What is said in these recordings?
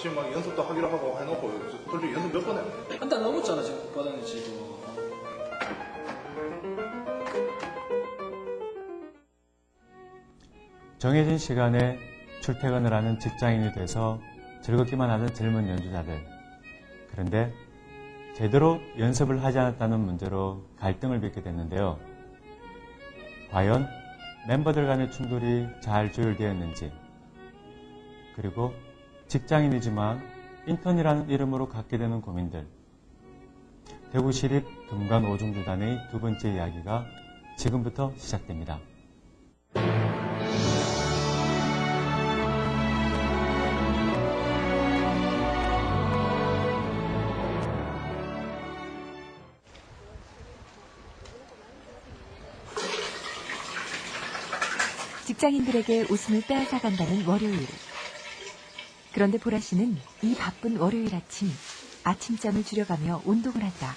지금 막 연습도 하기로 하고 해놓고 솔직히 연습 몇 번 해? 한 달 넘었잖아 지금 바닥에 지금. 정해진 시간에 출퇴근을 하는 직장인이 돼서 즐겁기만 하던 젊은 연주자들. 그런데 제대로 연습을 하지 않았다는 문제로 갈등을 빚게 됐는데요. 과연 멤버들 간의 충돌이 잘 조율되었는지, 그리고 직장인이지만 인턴이라는 이름으로 갖게 되는 고민들. 대구시립 금관오중주단의 두 번째 이야기가 지금부터 시작됩니다. 직장인들에게 웃음을 빼앗아간다는 월요일. 그런데 보라 씨는 이 바쁜 월요일 아침잠을 줄여가며 운동을 한다.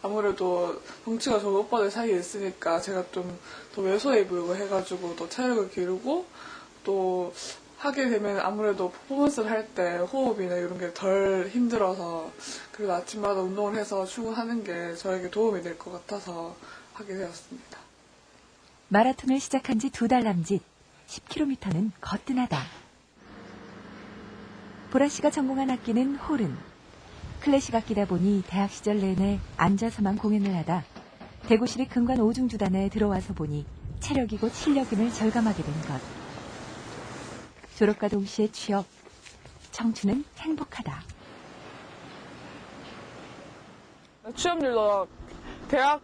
아무래도 덩치가 적은 오빠들 사이에 있으니까 제가 좀 더 왜소해 보이고 해가지고 또 체력을 기르고 또 하게 되면 아무래도 퍼포먼스를 할 때 호흡이나 이런 게 덜 힘들어서 그래도 아침마다 운동을 해서 출근하는 게 저에게 도움이 될 것 같아서 하게 되었습니다. 마라톤을 시작한 지 2달 남짓, 10km는 거뜬하다. 보라 씨가 전공한 악기는 호른. 클래식 악기다 보니 대학 시절 내내 앉아서만 공연을 하다 대구시립 금관오중주단에 들어와서 보니 체력이고 실력임을 절감하게 된 것. 졸업과 동시에 취업, 청춘은 행복하다. 취업률도 대학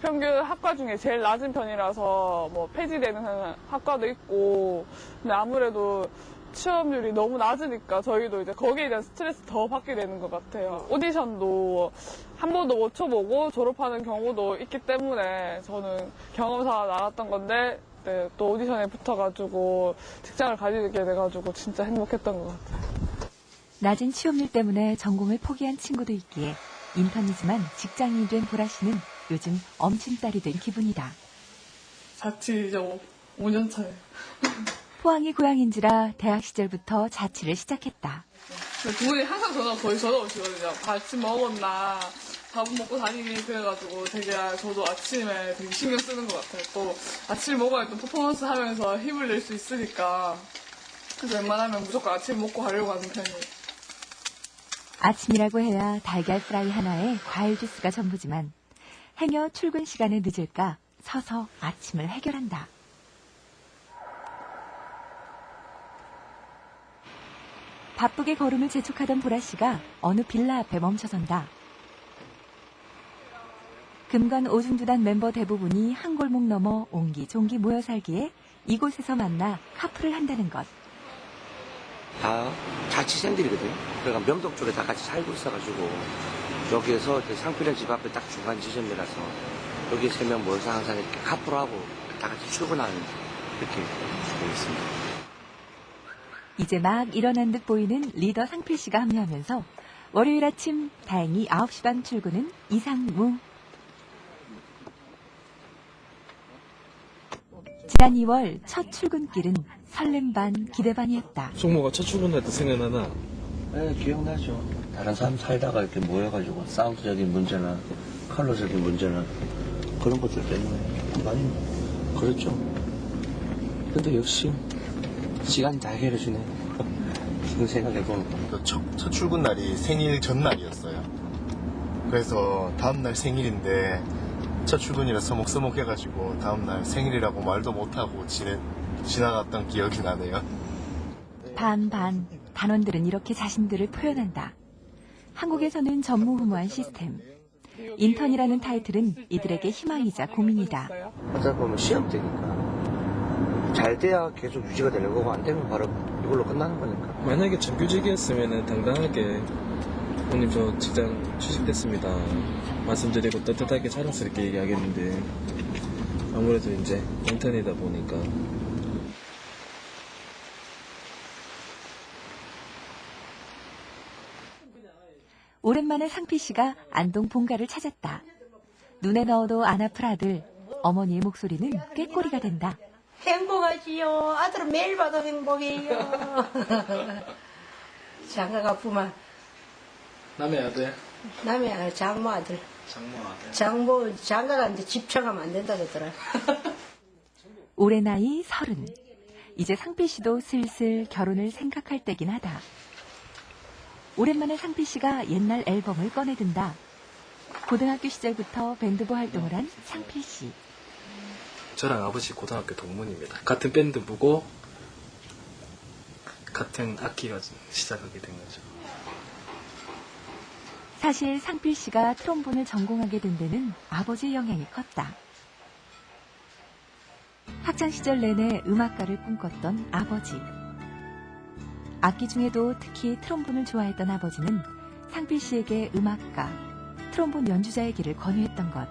평균 학과 중에 제일 낮은 편이라서 뭐 폐지되는 학과도 있고, 근데 아무래도 취업률이 너무 낮으니까 저희도 이제 거기에 대한 스트레스 더 받게 되는 것 같아요. 오디션도 한 번도 못 쳐보고 졸업하는 경우도 있기 때문에 저는 경험사 나갔던 건데 네, 또 오디션에 붙어가지고 직장을 가지게 돼가지고 진짜 행복했던 것 같아요. 낮은 취업률 때문에 전공을 포기한 친구도 있기에 인턴이지만 직장인이 된 보라 씨는 요즘 엄친딸이 된 기분이다. 자취 이제 5년 차예요. 포항이 고향인지라 대학 시절부터 자취를 시작했다. 부모님이 항상 거의 전화 오시거든요. 아침 먹었나, 밥은 먹고 다니니 그래가지고 되게 저도 아침에 되게 신경 쓰는 것 같아요. 또 아침 먹어야 또 퍼포먼스 하면서 힘을 낼 수 있으니까 그래서 웬만하면 무조건 아침 먹고 가려고 하는 편이에요. 아침이라고 해야 달걀 프라이 하나에 과일 주스가 전부지만 행여 출근 시간에 늦을까 서서 아침을 해결한다. 바쁘게 걸음을 재촉하던 보라 씨가 어느 빌라 앞에 멈춰선다. 금관오중주단 멤버 대부분이 한 골목 넘어 옹기종기 모여 살기에 이곳에서 만나 카풀을 한다는 것. 다 자취생들이거든요. 그러니까 명동 쪽에 다 같이 살고 있어가지고 여기에서 상필의 집 앞에 딱 중간 지점이라서 여기 3명 모여서 항상 이렇게 카풀하고 다 같이 출근하는 이렇게 되어 있습니다. 이제 막 일어난 듯 보이는 리더 상필 씨가 합류하면서 월요일 아침 다행히 9시 반 출근은 이상무. 지난 2월 첫 출근길은 설렘 반 기대 반이었다. 종모가 첫 출근할 때 생각나나? 네, 기억나죠. 다른 사람 살다가 이렇게 모여가지고 사운드적인 문제나 컬러적인 문제나 그런 것들 때문에 많이 그렇죠. 근데 역시 시간이 다 해결해주네. 지금 생각해보면. 첫 출근 날이 생일 전날이었어요. 그래서 다음날 생일인데 첫 출근이라 서먹서먹해가지고 다음날 생일이라고 말도 못하고 지나갔던 기억이 나네요. 반반 단원들은 이렇게 자신들을 표현한다. 한국에서는 전무후무한 시스템. 인턴이라는 타이틀은 이들에게 희망이자 고민이다. 어쩌다 보면 시험 때니까 잘 돼야 계속 유지가 되는 거고 안 되면 바로 이걸로 끝나는 거니까. 만약에 정규직이었으면 당당하게 부모님 저 직장 취직됐습니다 말씀드리고 떳떳하게 자랑스럽게 얘기하겠는데 아무래도 이제 인턴이다 보니까 오랜만에 상필 씨가 안동 본가를 찾았다. 눈에 넣어도 안 아플 아들. 어머니의 목소리는 꾀꼬리가 된다. 행복하지요. 아들은 매일 봐도 행복해요. 장가가 부만 남의 아들, 남의 아들, 장모 아들. 장모 아들. 장가가 이제 집착하면 안 된다 그러더라. 올해 나이 30. 이제 상필 씨도 슬슬 결혼을 생각할 때긴 하다. 오랜만에 상필 씨가 옛날 앨범을 꺼내든다. 고등학교 시절부터 밴드부 활동을 한 상필 씨. 저랑 아버지 고등학교 동문입니다. 같은 밴드부고 같은 악기가 시작하게 된 거죠. 사실 상필 씨가 트롬본을 전공하게 된 데는 아버지의 영향이 컸다. 학창 시절 내내 음악가를 꿈꿨던 아버지. 악기 중에도 특히 트롬본을 좋아했던 아버지는 상필 씨에게 음악가, 트롬본 연주자의 길을 권유했던 것.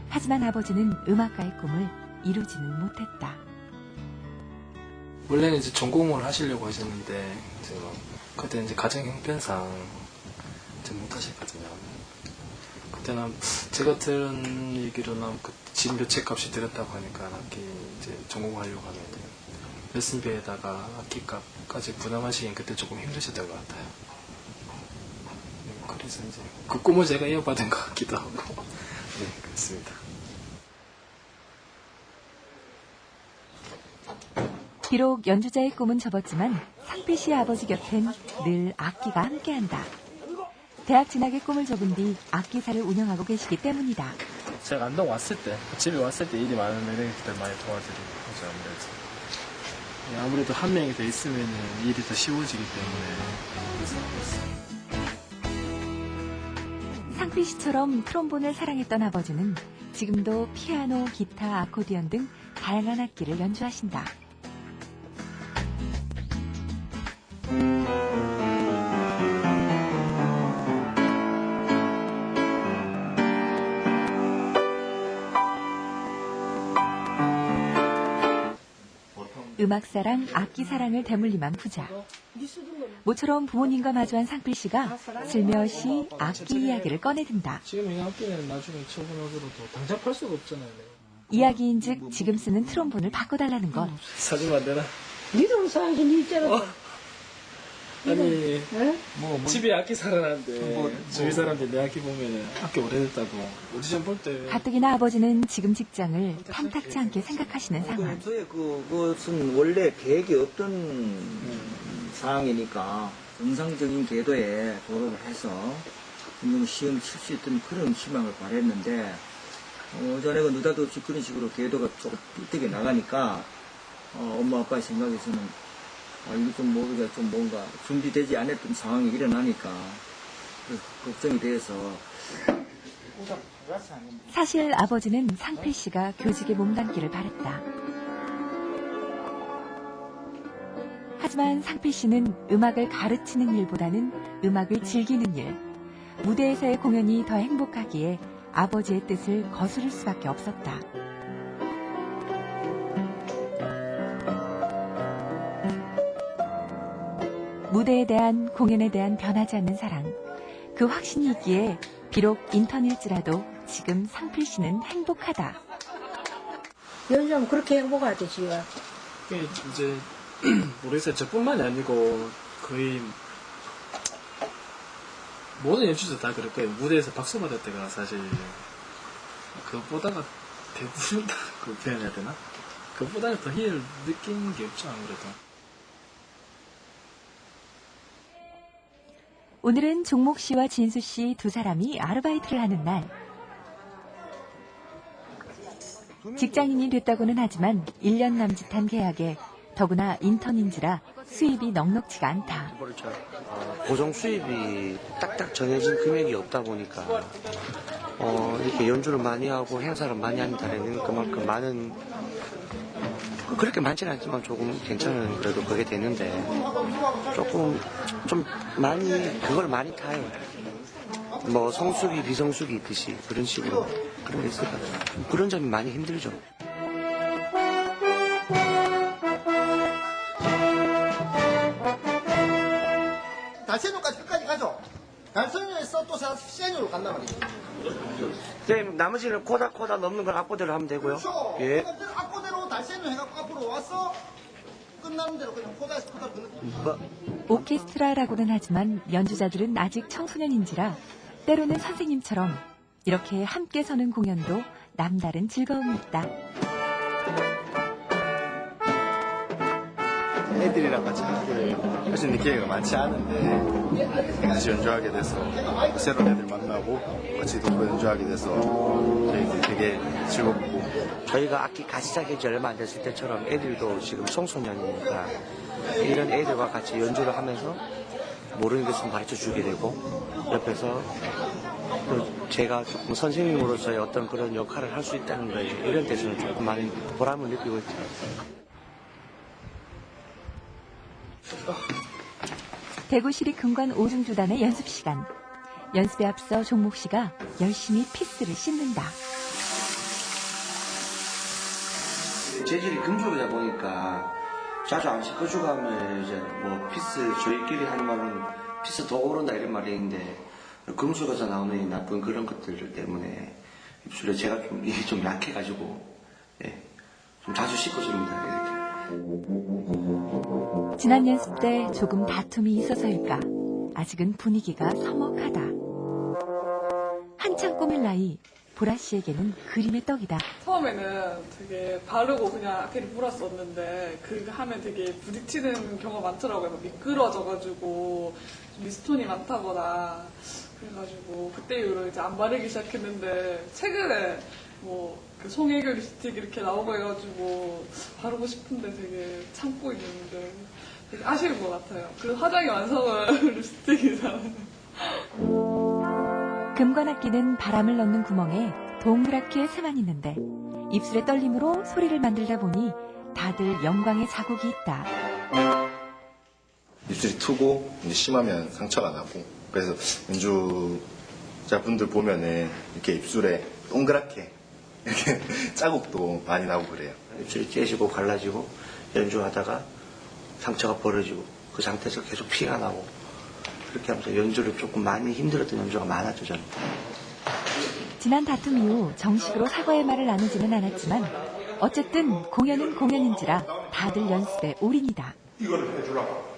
하지만 아버지는 음악가의 꿈을 이루지는 못했다. 원래는 이제 전공을 하시려고 하셨는데 이제 그때 이제 가정 형편상 이제 못 하셨거든요. 그때는 제가 들은 얘기로는 집 몇 채 값이 들었다고 하니까 악기 이제 전공하려고 하면 레슨비에다가 악기값까지 부담하시긴 그때 조금 힘드셨던 것 같아요. 그래서 이제 그 꿈을 제가 이어받은 것 같기도 하고 네 그렇습니다. 비록 연주자의 꿈은 접었지만 상필 씨의 아버지 곁엔 늘 악기가 함께한다. 대학 진학의 꿈을 접은 뒤 악기사를 운영하고 계시기 때문이다. 제가 안동 왔을 때 집에 왔을 때 일이 많은 애들한테 많이 도와드리고 하죠. 아무래도 한 명이 더 있으면 일이 더 쉬워지기 때문에. 상필 씨처럼 트롬본을 사랑했던 아버지는 지금도 피아노, 기타, 아코디언 등 다양한 악기를 연주하신다. 음악사랑, 악기사랑을 대물림한 부자. 모처럼 부모님과 마주한 상필 씨가 슬며시 악기 이야기를 꺼내든다. 지금 이 악기는 나중에 처분하더라도 당장 팔 수가 없잖아요. 내가. 이야기인즉 지금 쓰는 트롬본을 바꿔달라는 것. 사주면 안 되나? 니도 사실 니 있잖아. 아니 응? 집에 악기 사라는데 저희 사람들 내 악기 보면은 악기 오래됐다고 오디션 볼 때 가뜩이나 아버지는 지금 직장을 탐탁지 않게 생각하시는 상황. 저의 그것은 원래 계획이 없던 상황이니까 정상적인 궤도에 졸업을 해서 시험 칠 수 있던 그런 희망을 바랬는데 전에 느닷없이 그런 식으로 궤도가 조금 삐뚤게 나가니까 엄마 아빠의 생각에서는 이게 좀 모르가 좀 뭔가 준비되지 않았던 상황이 일어나니까 걱정이 돼서 사실 아버지는 상필 씨가 교직에 몸담기를 바랬다. 하지만 상필 씨는 음악을 가르치는 일보다는 음악을 즐기는 일, 무대에서의 공연이 더 행복하기에 아버지의 뜻을 거스를 수밖에 없었다. 무대에 대한, 공연에 대한 변하지 않는 사랑, 그 확신이 있기에 비록 인턴일지라도 지금 상필 씨는 행복하다. 연주하면 그렇게 행복하대 지가. 그게 이제 모르겠어요. 저뿐만이 아니고 거의 모든 연주자 다 그럴 거예요. 무대에서 박수 받을 때가 사실 그것보다가 대부분 다 그 표현해야 되나? 그것보다는 더 힘을 느끼는 게 없죠 아무래도. 오늘은 종목 씨와 진수 씨 두 사람이 아르바이트를 하는 날. 직장인이 됐다고는 하지만 1년 남짓한 계약에 더구나 인턴인지라 수입이 넉넉지가 않다. 고정 수입이 딱딱 정해진 금액이 없다 보니까 이렇게 연주를 많이 하고 행사를 많이 한다는 그만큼 많은 그렇게 많지는 않지만 조금 괜찮은 그래도 그게 되는데 조금 좀 많이 그걸 많이 타요. 뭐 성수기 비성수기 있듯이 그런 식으로 그런 게 있어요. 그런 점이 많이 힘들죠. 달세뇨까지 끝까지 가죠. 달세뇨에서 또 세뇨로 간단 말이죠. 선생님 나머지는 코다 넘는 걸 악보대로 하면 되고요. 그렇죠. 예. 악보대로 달세뇨 해갖고 앞으로 와서 끝나는 대로 그냥 포다에서 포다 그 느낌. 오케스트라라고는 하지만 연주자들은 아직 청소년인지라 때로는 선생님처럼 이렇게 함께 서는 공연도 남다른 즐거움이 있다. 애들이랑 같이 함께 할 수 있는 기회가 많지 않은데 같이 연주하게 돼서 새로운 애들 만나고 같이 동거 연주하게 돼서 되게 즐겁고 저희가 악기 같이 시작한 지 얼마 안 됐을 때처럼 애들도 지금 청소년이니까 이런 애들과 같이 연주를 하면서 모르는 게 있으면 가르쳐 주게 되고 옆에서 또 제가 조금 선생님으로서의 어떤 그런 역할을 할 수 있다는 거에 이런 데서는 조금 많이 보람을 느끼고 있죠. 대구시립 금관 오중주단의 연습 시간. 연습에 앞서 종목 씨가 열심히 피스를 씻는다. 재질이 금속이다 보니까 자주 안 씻어주고 하면 이제 뭐 피스 저희끼리 하는 말은 피스 더 오른다 이런 말이 있는데 금속에서 나오는 이 나쁜 그런 것들 때문에 입술에 제가 좀 약해가지고 예, 좀 자주 씻어줍니다 이렇게. 지난 연습 때 조금 다툼이 있어서일까 아직은 분위기가 서먹하다. 한창 꾸밀 나이 보라 씨에게는 그림의 떡이다. 처음에는 되게 바르고 그냥 악기를 불었었는데 그거 하면 되게 부딪히는 경우가 많더라고요. 막 미끄러져가지고 좀 미스톤이 많다거나 그래가지고 그때 이후로 이제 안 바르기 시작했는데 최근에 뭐 그 송혜교 립스틱 이렇게 나오고 해가지고 바르고 싶은데 되게 참고 있는데 되게 아쉬운 것 같아요. 그 화장의 완성은 립스틱이잖아요. 금관악기는 바람을 넣는 구멍에 동그랗게 새만 있는데 입술의 떨림으로 소리를 만들다 보니 다들 영광의 자국이 있다. 입술이 트고 이제 심하면 상처가 나고 그래서 연주자분들 보면은 이렇게 입술에 동그랗게 이렇게 자국도 많이 나고 그래요. 입술이 째지고 갈라지고 연주하다가 상처가 벌어지고 그 상태에서 계속 피가 나고 그렇게 하면서 연주를 조금 많이 힘들었던 연주가 많았죠 저는. 지난 다툼 이후 정식으로 사과의 말을 나누지는 않았지만 어쨌든 공연은 공연인지라 다들 연습에 올인이다. 이거를 해주라고.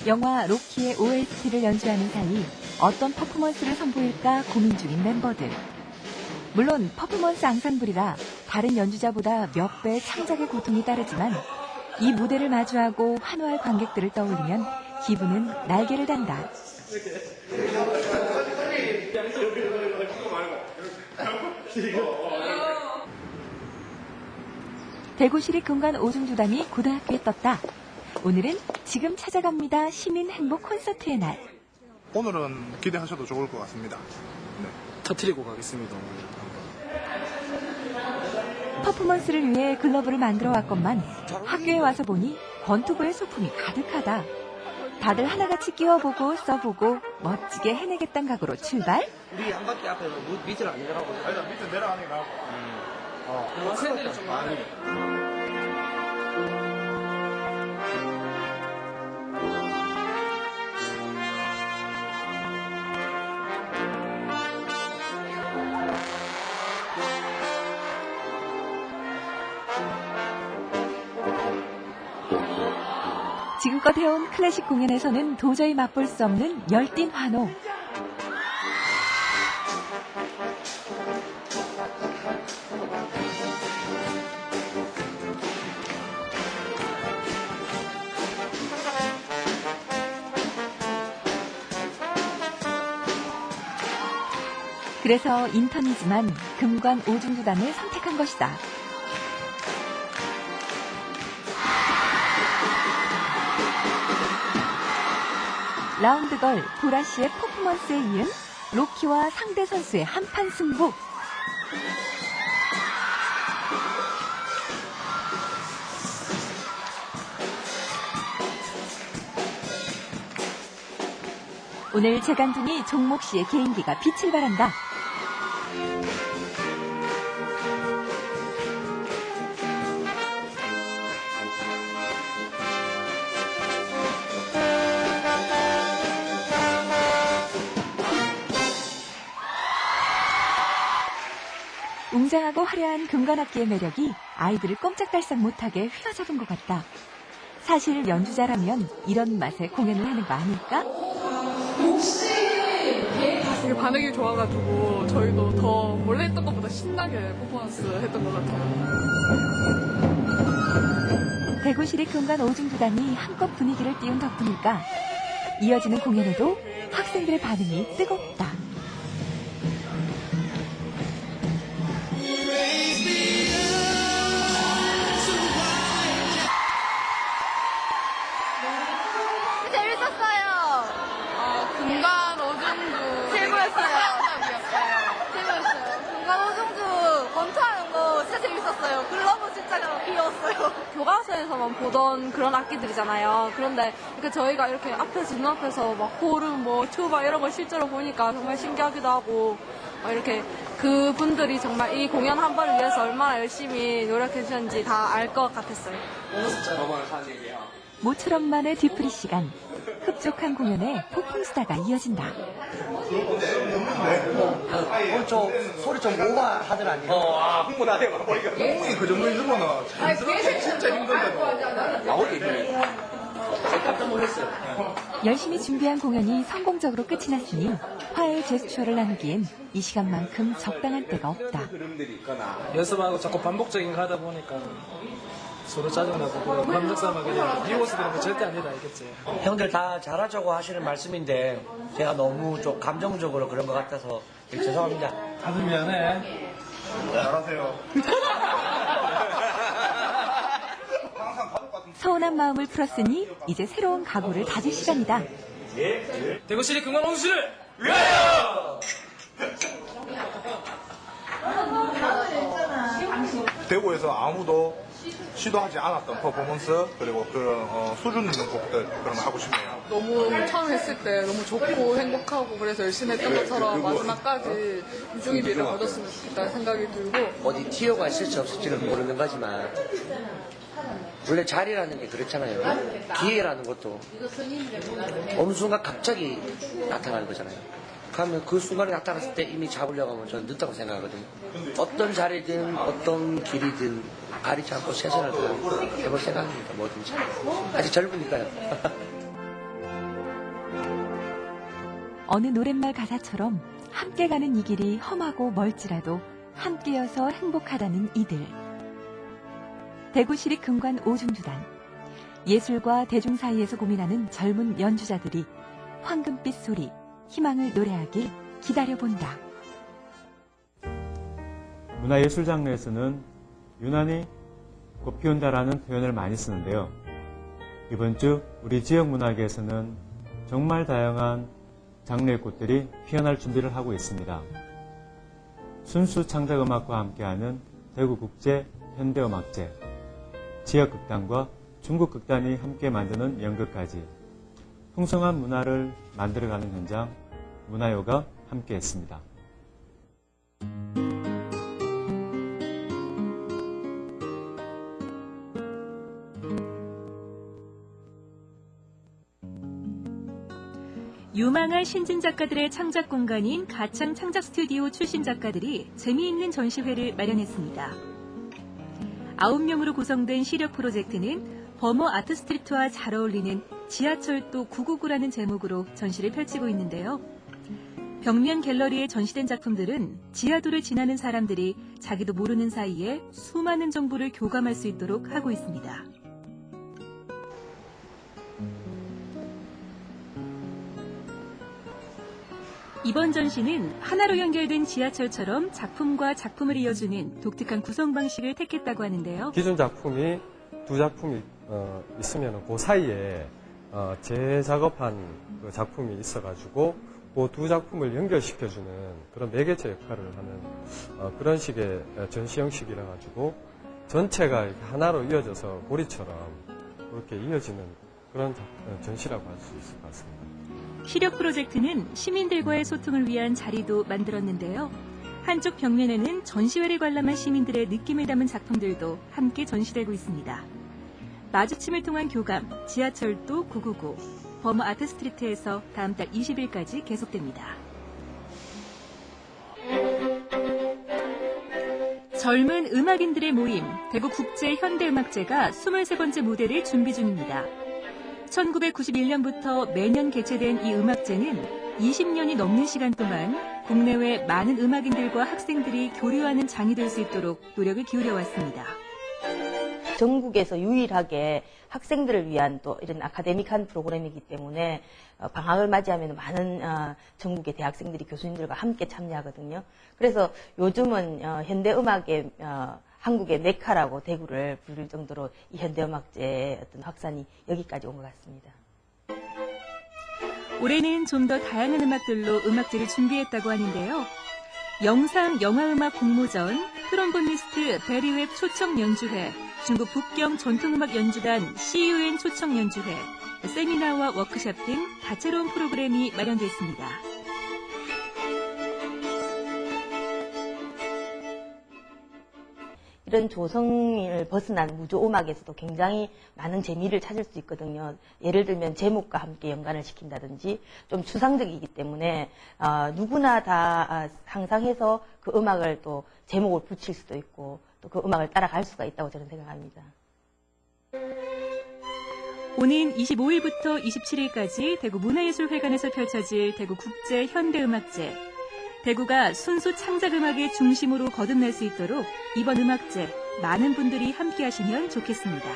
영화 로키의 OST를 연주하는 사이 어떤 퍼포먼스를 선보일까 고민 중인 멤버들. 물론 퍼포먼스 앙상블이라 다른 연주자보다 몇 배의 창작의 고통이 따르지만 이 무대를 마주하고 환호할 관객들을 떠올리면 기분은 날개를 단다. 대구시립 금관 오중주단이 고등학교에 떴다. 오늘은 지금 찾아갑니다 시민 행복 콘서트의 날. 오늘은 기대하셔도 좋을 것 같습니다. 네. 터트리고 가겠습니다. 퍼포먼스를 위해 글러브를 만들어 왔건만 학교에 와서 보니 권투부의 소품이 가득하다. 다들 하나같이 끼워보고 써보고 멋지게 해내겠다는 각오로 출발. 우리 한 바퀴 앞에서 밑으로 안 내려가고. 아니다, 밑에 내려가는 게 나고. 팬들이 좀 많이. 지금껏 해온 클래식 공연에서는 도저히 맛볼 수 없는 열띤 환호. 그래서 인턴이지만 금관 오중주단을 선택한 것이다. 라운드걸 보라 씨의 퍼포먼스에 이은 로키와 상대 선수의 한판 승부. 오늘 재간둥이 종목 씨의 개인기가 빛을 발한다. 웅장하고 화려한 금관악기의 매력이 아이들을 꼼짝달싹 못하게 휘어잡은 것 같다. 사실 연주자라면 이런 맛에 공연을 하는 거 아닐까? 되게 반응이 좋아가지고 저희도 더 원래 했던 것보다 신나게 퍼포먼스 했던 것 같아요. 대구시립 금관 오중주단이 한껏 분위기를 띄운 덕분일까? 이어지는 공연에도 학생들의 반응이 뜨겁다. 재밌었어요. 금관 오중주 최고였어요. 재밌었어요. 금관 오중주 권투하는 거 진짜 재밌었어요. 글러브 진짜 귀여웠어요. 교과서에서만 보던 그런 악기들이잖아요. 그런데 이렇게 저희가 이렇게 앞에서 눈앞에서 막 호른, 튜바 이런 걸 실제로 보니까 정말 신기하기도 하고 이렇게 그분들이 정말 이 공연 한 번을 위해서 얼마나 열심히 노력해 주셨는지 다 알 것 같았어요. 모처럼만의 뒤풀이 시간. 흡족한 공연에 폭풍수다가 이어진다. 저 소리 좀 오버하더라니. 흥분하네. 머리가. 그 정도 일본어. 진짜 힘든데도. 나오기 깜짝 놀랐어요. 열심히 준비한 공연이 성공적으로 끝이 났으니 화해의 제스처를 나누기엔 이 시간만큼 적당한 때가 없다. 연습하고 자꾸 반복적인 거 하다 보니까 서로 짜증나고 감정싸움하게 되고 미워서 그런 거 절대 아니다 알겠지. 형들 다 잘하자고 하시는 말씀인데 제가 너무 좀 감정적으로 그런 것 같아서 죄송합니다. 다들 미안해. 잘하세요. 서운한 마음을 풀었으니 이제 새로운 각오를 다질 시간이다. 대구시립 금관 오중주를 위하여! 대구에서 아무도 시도하지 않았던 퍼포먼스 그리고 그런 수준 있는 곡들 그런 거 하고 싶네요. 너무 처음 했을 때 너무 좋고 행복하고 그래서 열심히 했던 것처럼 마지막까지 유중의미를 거뒀으면 좋겠다는 생각이 들고 어디 티오가 있을지 없을지는 모르는 거지만 원래 자리라는 게 그렇잖아요. 기회라는 것도 어느 순간 갑자기 나타나는 거잖아요. 그러면 그 순간에 나타났을 때 이미 잡으려고 하면 저는 늦다고 생각하거든요. 어떤 자리든 어떤 길이든 가리지 않고 최선을 다하고 해볼 생각입니다. 뭐든지. 아직 젊으니까요. 어느 노랫말 가사처럼 함께 가는 이 길이 험하고 멀지라도 함께여서 행복하다는 이들. 대구시립 금관 오중주단. 예술과 대중 사이에서 고민하는 젊은 연주자들이 황금빛 소리, 희망을 노래하길 기다려본다. 문화예술 장르에서는 유난히 꽃피운다라는 표현을 많이 쓰는데요. 이번 주 우리 지역 문화계에서는 정말 다양한 장르의 꽃들이 피어날 준비를 하고 있습니다. 순수 창작음악과 함께하는 대구국제 현대음악제, 지역극단과 중국극단이 함께 만드는 연극까지 풍성한 문화를 만들어가는 현장, 문화요가 함께했습니다. 유망한 신진 작가들의 창작 공간인 가창 창작 스튜디오 출신 작가들이 재미있는 전시회를 마련했습니다. 9명으로 구성된 시력 프로젝트는 버머 아트스트리트와 잘 어울리는 지하철도 999라는 제목으로 전시를 펼치고 있는데요. 벽면 갤러리에 전시된 작품들은 지하도를 지나는 사람들이 자기도 모르는 사이에 수많은 정보를 교감할 수 있도록 하고 있습니다. 이번 전시는 하나로 연결된 지하철처럼 작품과 작품을 이어주는 독특한 구성 방식을 택했다고 하는데요. 기존 작품이 두 작품이 있으면 그 사이에 재작업한 그 작품이 있어가지고 그 두 작품을 연결시켜주는 그런 매개체 역할을 하는 그런 식의 전시 형식이라 가지고 전체가 이렇게 하나로 이어져서 고리처럼 그렇게 이어지는 그런 전시라고 할 수 있을 것 같습니다. 시력 프로젝트는 시민들과의 소통을 위한 자리도 만들었는데요. 한쪽 벽면에는 전시회를 관람한 시민들의 느낌을 담은 작품들도 함께 전시되고 있습니다. 마주침을 통한 교감, 지하철도 999, 버머 아트스트리트에서 다음 달 20일까지 계속됩니다. 젊은 음악인들의 모임 대구국제현대음악제가 23번째 무대를 준비 중입니다. 1991년부터 매년 개최된 이 음악제는 20년이 넘는 시간 동안 국내외 많은 음악인들과 학생들이 교류하는 장이 될 수 있도록 노력을 기울여 왔습니다. 전국에서 유일하게 학생들을 위한 또 이런 아카데믹한 프로그램이기 때문에 방학을 맞이하면 많은 전국의 대학생들이 교수님들과 함께 참여하거든요. 그래서 요즘은 현대음악의 한국의 메카라고 대구를 부를 정도로 이 현대음악제의 어떤 확산이 여기까지 온 것 같습니다. 올해는 좀 더 다양한 음악들로 음악제를 준비했다고 하는데요. 영상 영화음악 공모전, 트롬보니스트 베리웹 초청 연주회, 중국 북경 전통음악 연주단 CUN 초청 연주회, 세미나와 워크숍 등 다채로운 프로그램이 마련됐습니다. 이런 조성을 벗어난 무조음악에서도 굉장히 많은 재미를 찾을 수 있거든요. 예를 들면 제목과 함께 연관을 시킨다든지 좀 추상적이기 때문에 누구나 다 상상해서 그 음악을 또 제목을 붙일 수도 있고 또 그 음악을 따라갈 수가 있다고 저는 생각합니다. 오는 25일부터 27일까지 대구 문화예술회관에서 펼쳐질 대구국제현대음악제. 대구가 순수 창작음악의 중심으로 거듭날 수 있도록 이번 음악제 많은 분들이 함께 하시면 좋겠습니다.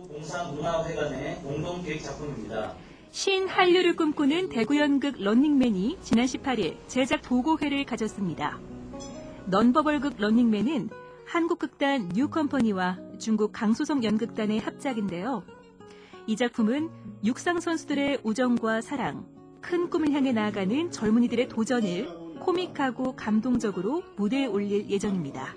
공사문화회관의 공동기획 작품입니다. 신한류를 꿈꾸는 대구연극 런닝맨이 지난 18일 제작 보고회를 가졌습니다. 넌버벌극 런닝맨은 한국극단 뉴컴퍼니와 중국 강소성 연극단의 합작인데요. 이 작품은 육상 선수들의 우정과 사랑, 큰 꿈을 향해 나아가는 젊은이들의 도전을 코믹하고 감동적으로 무대에 올릴 예정입니다.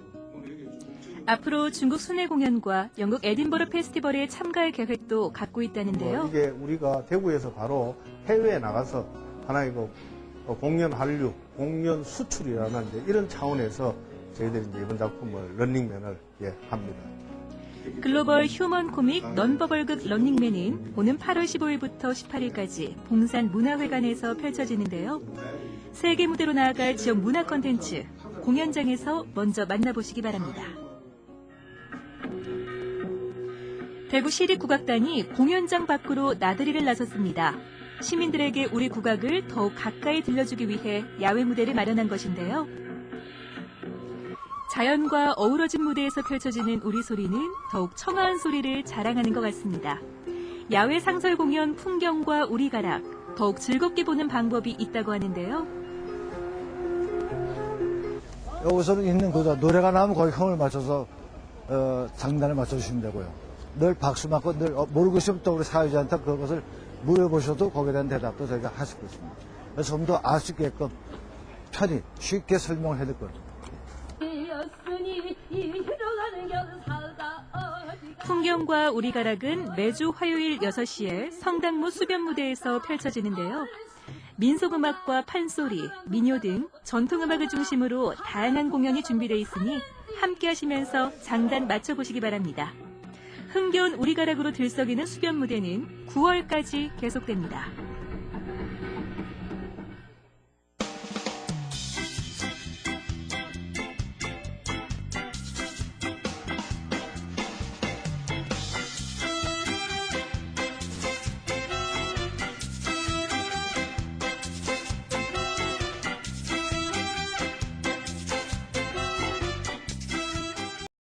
앞으로 중국 순회 공연과 영국 에딘버러 페스티벌에 참가할 계획도 갖고 있다는데요. 이게 우리가 대구에서 바로 해외에 나가서 하나의 공연 한류, 공연 수출이라는 이제 이런 차원에서 저희들이 이제 이번 작품을 런닝맨을 합니다. 글로벌 휴먼 코믹 넌버벌극 런닝맨은 오는 8월 15일부터 18일까지 봉산 문화회관에서 펼쳐지는데요. 세계 무대로 나아갈 지역 문화 콘텐츠 공연장에서 먼저 만나보시기 바랍니다. 대구 시립국악단이 공연장 밖으로 나들이를 나섰습니다. 시민들에게 우리 국악을 더욱 가까이 들려주기 위해 야외 무대를 마련한 것인데요. 자연과 어우러진 무대에서 펼쳐지는 우리 소리는 더욱 청아한 소리를 자랑하는 것 같습니다. 야외 상설 공연 풍경과 우리가락, 더욱 즐겁게 보는 방법이 있다고 하는데요. 여기서는 있는 그저 노래가 나오면 거기 흥을 맞춰서 장단을 맞춰주시면 되고요. 늘 박수 맞고 늘 모르고 있으면 또 우리 사회자한테 그것을 물어보셔도 거기에 대한 대답도 저희가 할 수 있습니다. 그래서 좀 더 알 수 있게끔 편히 쉽게 설명을 해드릴 겁니다. 풍경과 우리가락은 매주 화요일 6시에 성당무 수변무대에서 펼쳐지는데요. 민속음악과 판소리, 민요 등 전통음악을 중심으로 다양한 공연이 준비되어 있으니 함께 하시면서 장단 맞춰보시기 바랍니다. 흥겨운 우리가락으로 들썩이는 수변무대는 9월까지 계속됩니다.